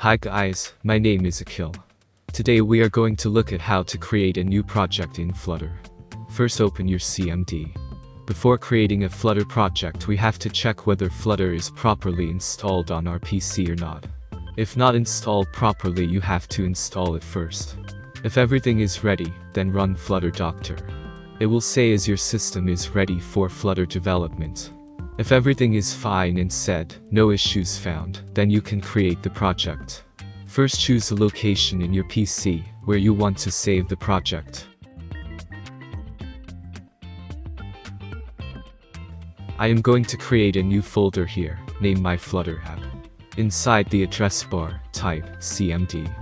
Hi guys, my name is Akil. Today we are going to look at how to create a new project in Flutter. First open your CMD. Before creating a Flutter project we have to check whether Flutter is properly installed on our PC or not. If not installed properly you have to install it first. If everything is ready, then run Flutter Doctor. It will say as your system is ready for Flutter development. If everything is fine and said, no issues found, then you can create the project. First choose a location in your PC, where you want to save the project. I am going to create a new folder here, name my Flutter app. Inside the address bar, type cmd.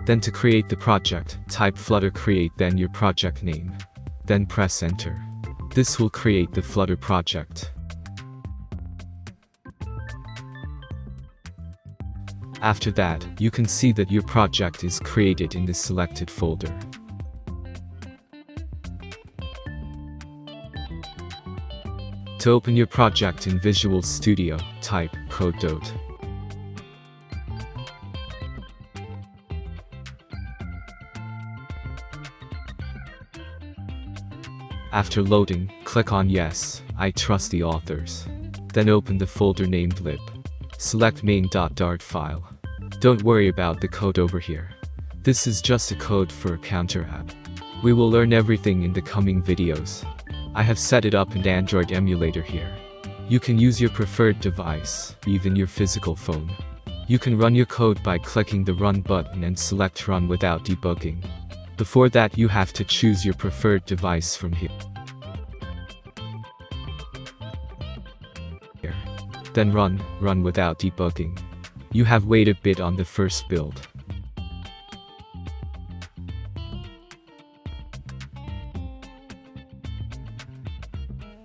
Then to create the project, type Flutter create then your project name. Then press enter. This will create the Flutter project. After that, you can see that your project is created in the selected folder. To open your project in Visual Studio, type code. After loading, click on Yes, I trust the authors. Then open the folder named lib. Select main.dart file. Don't worry about the code over here. This is just a code for a counter app. We will learn everything in the coming videos. I have set it up in Android emulator here. You can use your preferred device, even your physical phone. You can run your code by clicking the Run button and select Run without debugging. Before that you have to choose your preferred device from here. Then run without debugging. You have wait a bit on the first build.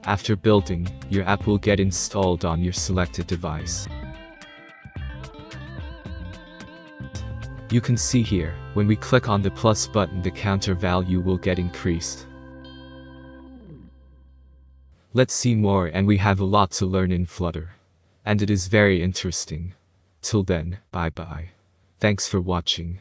After building, your app will get installed on your selected device. You can see here, when we click on the plus button the counter value will get increased. Let's see more and we have a lot to learn in Flutter. And it is very interesting. Till then, bye bye. Thanks for watching.